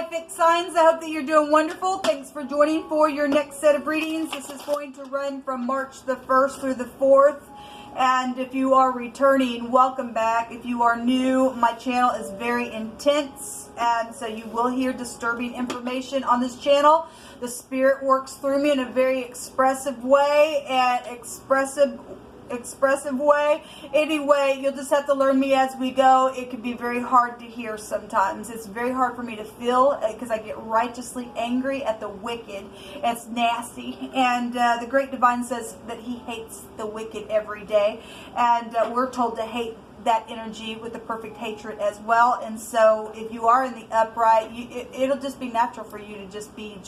my fixed signs, I hope that you're doing wonderful. Thanks for joining for your next set of readings. This is going to run from March the 1st through the 4th. And if you are returning, welcome back. If you are new, my channel is very intense, and so you will hear disturbing information on this channel. The spirit works through me in a very expressive way, Anyway, you'll just have to learn me as we go. It can be very hard to hear sometimes. It's very hard for me to feel because I get righteously angry at the wicked. It's nasty. And the Great Divine says that he hates the wicked every day. And we're told to hate that energy with the perfect hatred as well. And so if you are in the upright, it'll just be natural for you to just be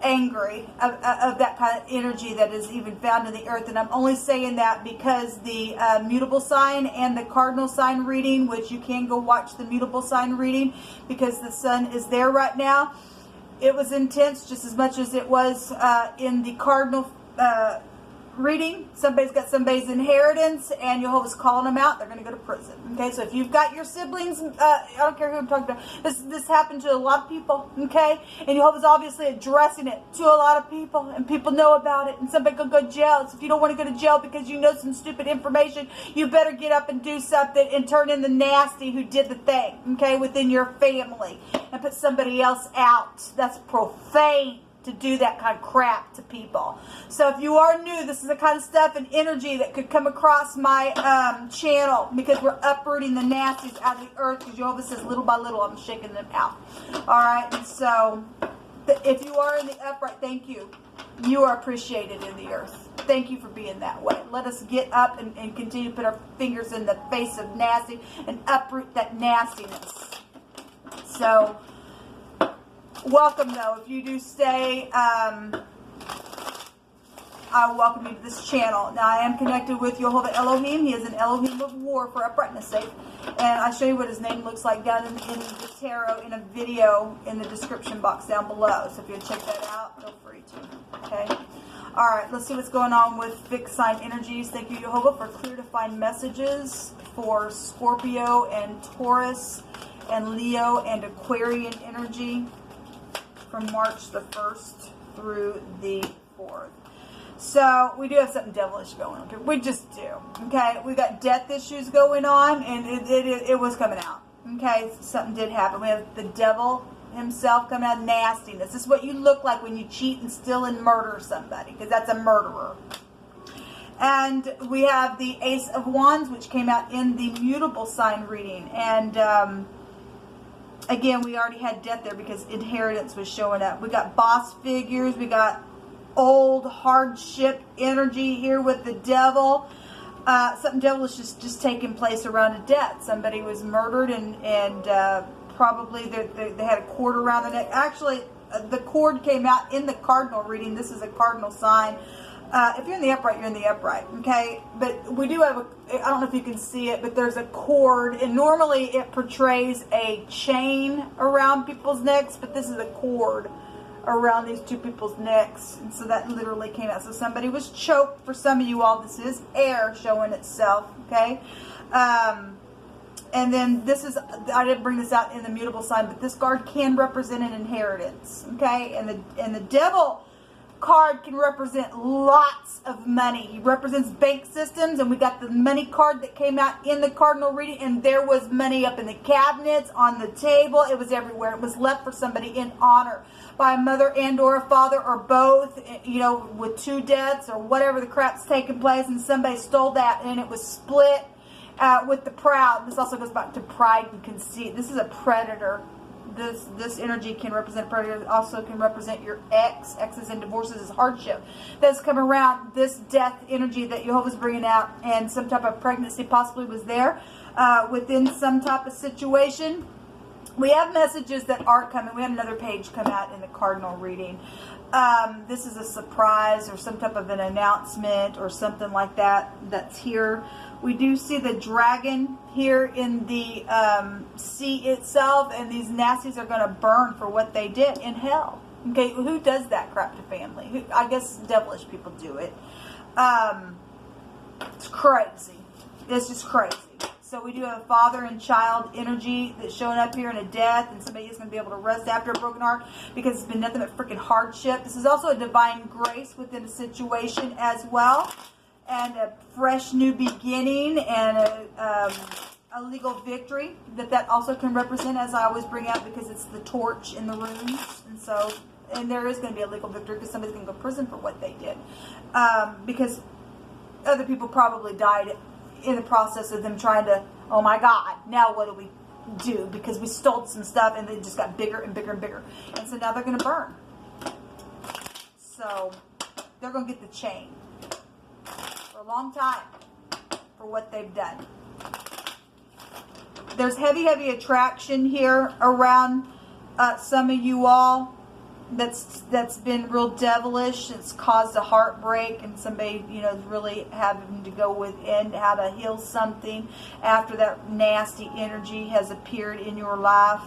angry of that kind of energy that is even found in the earth. And I'm only saying that because the mutable sign and the cardinal sign reading, which you can go watch the mutable sign reading because the sun is there right now, it was intense just as much as it was in the cardinal reading. Somebody's got somebody's inheritance and Jehovah's calling them out. They're going to go to prison. Okay, so if you've got your siblings, I don't care who I'm talking about, this happened to a lot of people. Okay, and Jehovah's obviously addressing it to a lot of people, and people know about it, and somebody could go to jail. So if you don't want to go to jail because you know some stupid information, you better get up and do something and turn in the nasty who did the thing, okay, within your family, and put somebody else out. That's profane to do that kind of crap to people. So if you are new, this is the kind of stuff and energy that could come across my channel, because we're uprooting the nasties out of the earth, because Jehovah says little by little I'm shaking them out. Alright, and so if you are in the upright, thank you. You are appreciated in the earth. Thank you for being that way. Let us get up and continue to put our fingers in the face of nasty and uproot that nastiness. So welcome, though. If you do stay, I welcome you to this channel. Now, I am connected with Jehovah Elohim. He is an Elohim of war for uprightness sake. And I'll show you what his name looks like down in the tarot in a video in the description box down below. So if you'll check that out, feel free to. Okay? All right, let's see what's going on with fixed sign energies. Thank you, Jehovah, for clear defined messages for Scorpio and Taurus and Leo and Aquarian energy from March the 1st through the 4th. So we do have something devilish going on. We just do. Okay, we got death issues going on, and it was coming out. Okay, something did happen. We have the devil himself coming out, nastiness. This is what you look like when you cheat and steal and murder somebody, because that's a murderer. And we have the Ace of Wands, which came out in the mutable sign reading, and again, we already had death there because inheritance was showing up. We got boss figures. We got old hardship energy here with the devil. Something devilish just taking place around a death. Somebody was murdered, and probably they had a cord around the neck. Actually, the cord came out in the cardinal reading. This is a cardinal sign. If you're in the upright, you're in the upright, okay? But we do have I don't know if you can see it, but there's a cord, and normally it portrays a chain around people's necks, but this is a cord around these two people's necks, and so that literally came out. So somebody was choked. For some of you all, this is air showing itself, okay? And then this is, I didn't bring this out in the mutable sign, but this card can represent an inheritance, okay? And the devil card can represent lots of money. He represents bank systems, and we got the money card that came out in the cardinal reading, and there was money up in the cabinets, on the table. It was everywhere. It was left for somebody in honor by a mother and or a father, or both, you know, with two deaths or whatever the crap's taking place, and somebody stole that, and it was split with the proud. This also goes back to pride and conceit. This is a predator. This energy can represent a predator. It also can represent your ex. Exes and divorces is hardship that's come around. This death energy that Jehovah's bringing out, and some type of pregnancy possibly was there within some type of situation. We have messages that are coming. We have another page come out in the cardinal reading. This is a surprise or some type of an announcement or something like that that's here. We do see the dragon here in the sea itself, and these nasties are going to burn for what they did in hell. Okay, who does that crap to family? I guess devilish people do it. It's crazy. It's just crazy. So we do have a father and child energy that's showing up here in a death, and somebody is going to be able to rest after a broken heart because it's been nothing but freaking hardship. This is also a divine grace within a situation as well, and a fresh new beginning, and a legal victory that also can represent, as I always bring out, because it's the torch in the runes. And so, and there is going to be a legal victory because somebody's going to go to prison for what they did, because other people probably died in the process of them trying to, oh my God, now what do we do? Because we stole some stuff and it just got bigger and bigger and bigger. And so now they're going to burn. So they're going to get the chain for a long time for what they've done. There's heavy, heavy attraction here around some of you all. That's been real devilish. It's caused a heartbreak, and somebody, you know, really having to go within how to heal something after that nasty energy has appeared in your life.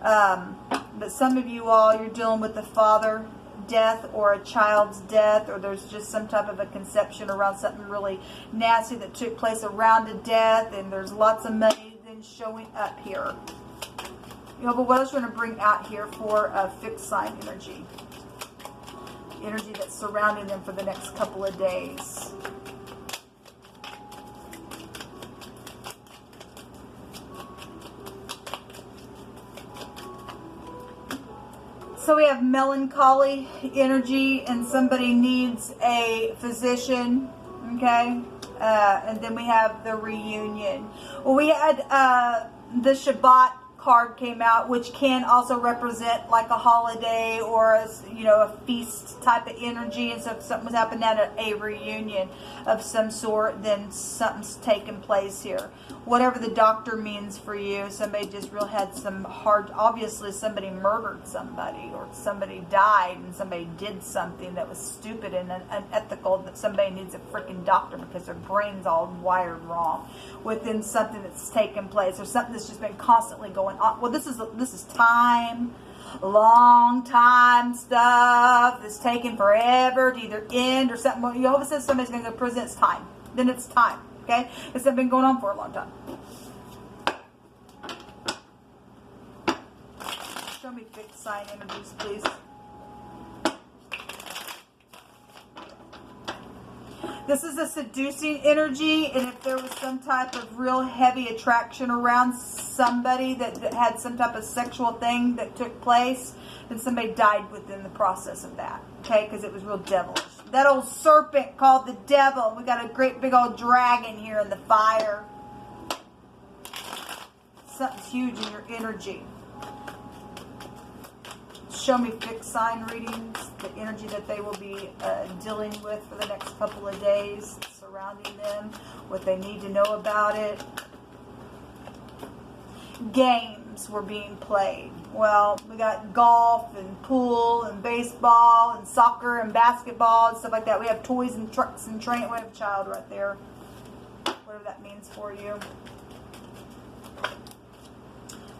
But some of you all, you're dealing with a father death or a child's death, or there's just some type of a conception around something really nasty that took place around a death, and there's lots of money then showing up here. You know, but what else you want to bring out here for a fixed sign energy? Energy that's surrounding them for the next couple of days. So we have melancholy energy, and somebody needs a physician, okay? And then we have the reunion. Well, we had the Shabbat card came out, which can also represent like a holiday or a, you know, a feast type of energy. And so if something was happening at a reunion of some sort, then something's taken place here. Whatever the doctor means for you, somebody just real had some hard, obviously somebody murdered somebody, or somebody died and somebody did something that was stupid and unethical, that somebody needs a freaking doctor because their brain's all wired wrong within something that's taken place, or something that's just been constantly going on. Well, this is time, long time stuff that's taking forever to either end or something. When Jehovah says somebody's going to go to prison, it's time. Then it's time. Okay? It's been going on for a long time. Show me fixed sign energies, please. This is a seducing energy, and if there was some type of real heavy attraction around somebody that had some type of sexual thing that took place, then somebody died within the process of that. Okay? Because it was real devilish. That old serpent called the devil. We got a great big old dragon here in the fire. Something's huge in your energy. Show me fixed sign readings, the energy that they will be dealing with for the next couple of days, surrounding them, what they need to know about it. Games were being played. Well, we got golf and pool and baseball and soccer and basketball and stuff like that. We have toys and trucks and train. We have a child right there. Whatever that means for you.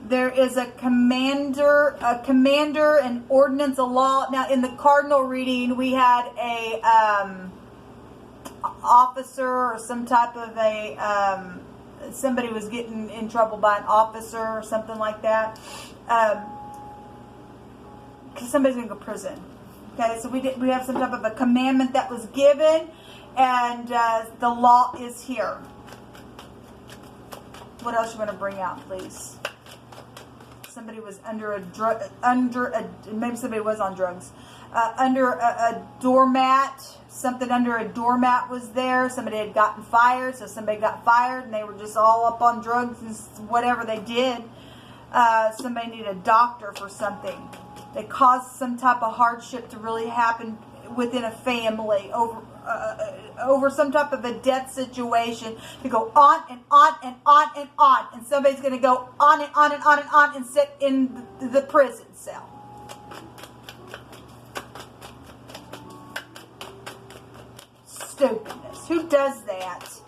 There is a commander, an ordinance, a law. Now, in the cardinal reading, we had a officer or some type of a somebody was getting in trouble by an officer or something like that. Because somebody's going to go to prison. Okay, so we have some type of a commandment that was given, and the law is here. What else you want to bring out, please? Somebody was maybe somebody was on drugs. Under a doormat. Something under a doormat was there. Somebody had gotten fired, so somebody got fired, and they were just all up on drugs and whatever they did. Somebody needed a doctor for something. They caused some type of hardship to really happen within a family over some type of a death situation, to go on and on and on and on, and somebody's going to go on and on and on and on and sit in the prison cell. Stupidness. Who does that?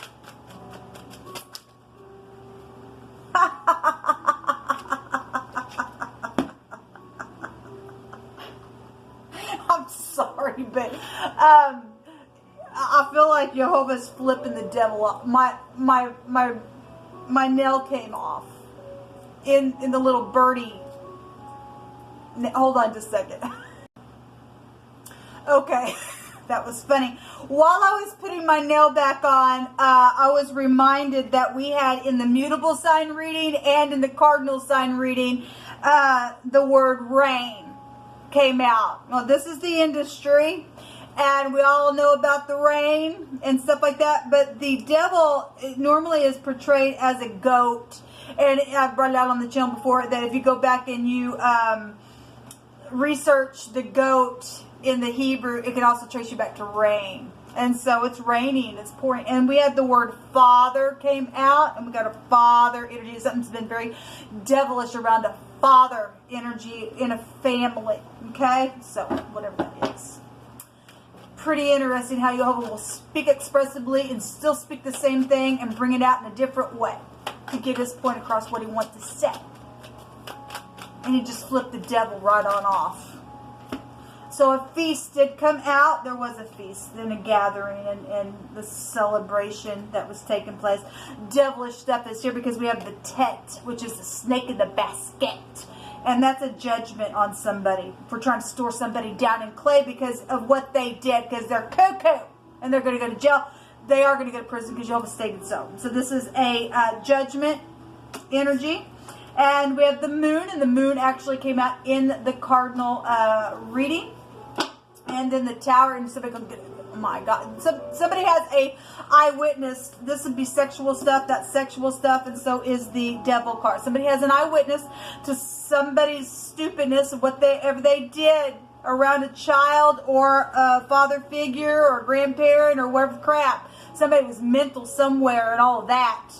I'm sorry, but I feel like Jehovah's flipping the devil off. My my nail came off in the little birdie. Hold on just a second. Okay, that was funny. While I was putting my nail back on, I was reminded that we had in the mutable sign reading and in the cardinal sign reading, the word rain came out. Well, this is the industry, and we all know about the rain and stuff like that, but the devil normally is portrayed as a goat, and I've brought it out on the channel before that if you go back and you research the goat in the Hebrew, it can also trace you back to rain. And so it's raining, it's pouring. And we had the word father came out, and we got a father energy. Something's been very devilish around a father energy in a family. Okay? So, whatever that is. Pretty interesting how Jehovah will speak expressively and still speak the same thing and bring it out in a different way to get his point across what he wants to say. And he just flipped the devil right on off. So a feast did come out. There was a feast and a gathering and the celebration that was taking place. Devilish stuff is here because we have the tet, which is the snake in the basket. And that's a judgment on somebody for trying to store somebody down in clay because of what they did, because they're cuckoo and they're going to go to jail. They are going to go to prison because Jehovah stated so. So this is a judgment energy. And we have the moon, and the moon actually came out in the cardinal reading. And then the tower, and somebody can get, oh my God, somebody has a eyewitness. This would be sexual stuff, that's sexual stuff, and so is the devil card. Somebody has an eyewitness to somebody's stupidness of whatever they did around a child or a father figure or a grandparent or whatever crap. Somebody was mental somewhere and all of that.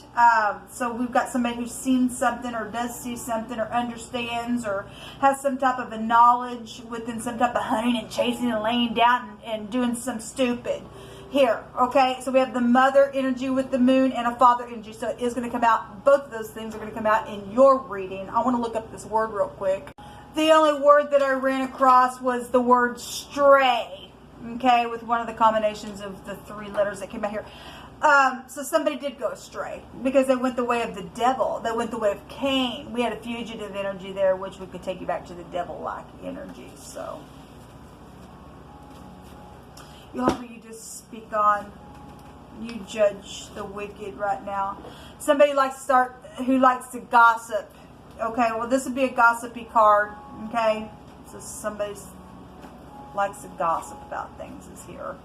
So we've got somebody who's seen something or does see something or understands or has some type of a knowledge within some type of hunting and chasing and laying down and doing some stupid here. Okay, so we have the mother energy with the moon and a father energy. So it is going to come out. Both of those things are going to come out in your reading. I want to look up this word real quick. The only word that I ran across was the word stray. Okay, with one of the combinations of the 3 letters that came out here. So somebody did go astray because they went the way of the devil. They went the way of Cain. We had a fugitive energy there, which we could take you back to the devil-like energy. So, you just speak on. You judge the wicked right now. Somebody who likes to gossip. Okay, well this would be a gossipy card. Okay, so somebody's likes to gossip about things is here.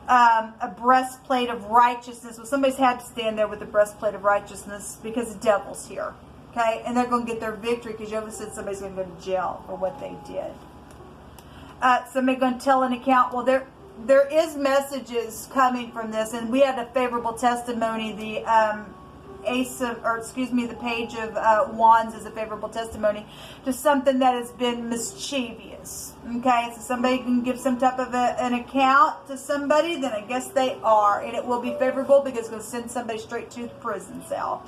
A breastplate of righteousness. Well, somebody's had to stand there with the breastplate of righteousness because the devil's here. Okay? And they're going to get their victory because Jehovah said somebody's going to go to jail for what they did. Somebody going to tell an account. Well, there is messages coming from this, and we had a favorable testimony. The the page of wands is a favorable testimony to something that has been mischievous. Okay, so somebody can give some type of an account to somebody, then I guess they are, and it will be favorable because it's going to send somebody straight to the prison cell.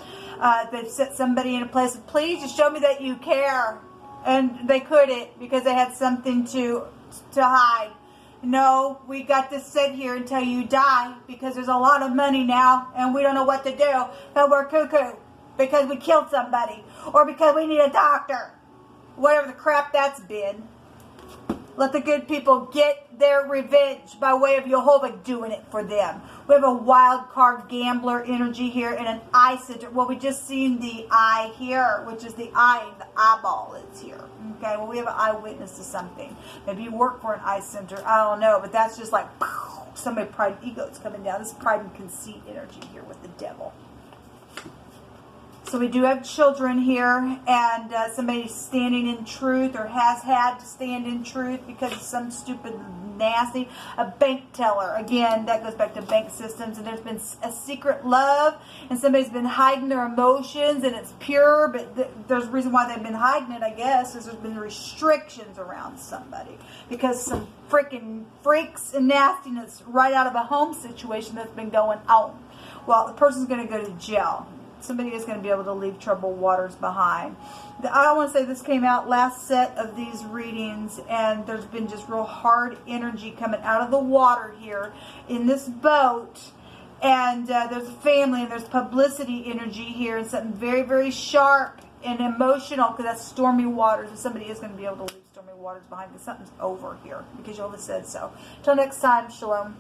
They've set somebody in a place of, please just show me that you care, and they couldn't because they had something to hide. No, we got to sit here until you die because there's a lot of money now and we don't know what to do. But we're cuckoo because we killed somebody or because we need a doctor. Whatever the crap that's been. Let the good people get their revenge by way of Jehovah doing it for them. We have a wild card gambler energy here and an eye center. Well, we just seen the eye here, which is the eye, the eyeball is here. Okay, well, we have an eyewitness to something. Maybe you work for an eye center. I don't know, but that's just like somebody pride and ego is coming down. This is pride and conceit energy here with the devil. So we do have children here, and somebody standing in truth or has had to stand in truth because of some stupid nasty. A bank teller, again, that goes back to bank systems, and there's been a secret love, and somebody's been hiding their emotions, and it's pure, but there's a reason why they've been hiding it, I guess, is there's been restrictions around somebody because some freaking freaks and nastiness right out of a home situation that's been going on. Well, the person's going to go to jail. Somebody is going to be able to leave troubled waters behind. I want to say this came out last set of these readings, and there's been just real hard energy coming out of the water here in this boat, And there's family and there's publicity energy here, and something very, very sharp and emotional, because that's stormy waters. And somebody is going to be able to leave stormy waters behind because something's over here because Jehovah said so. Till next time, shalom.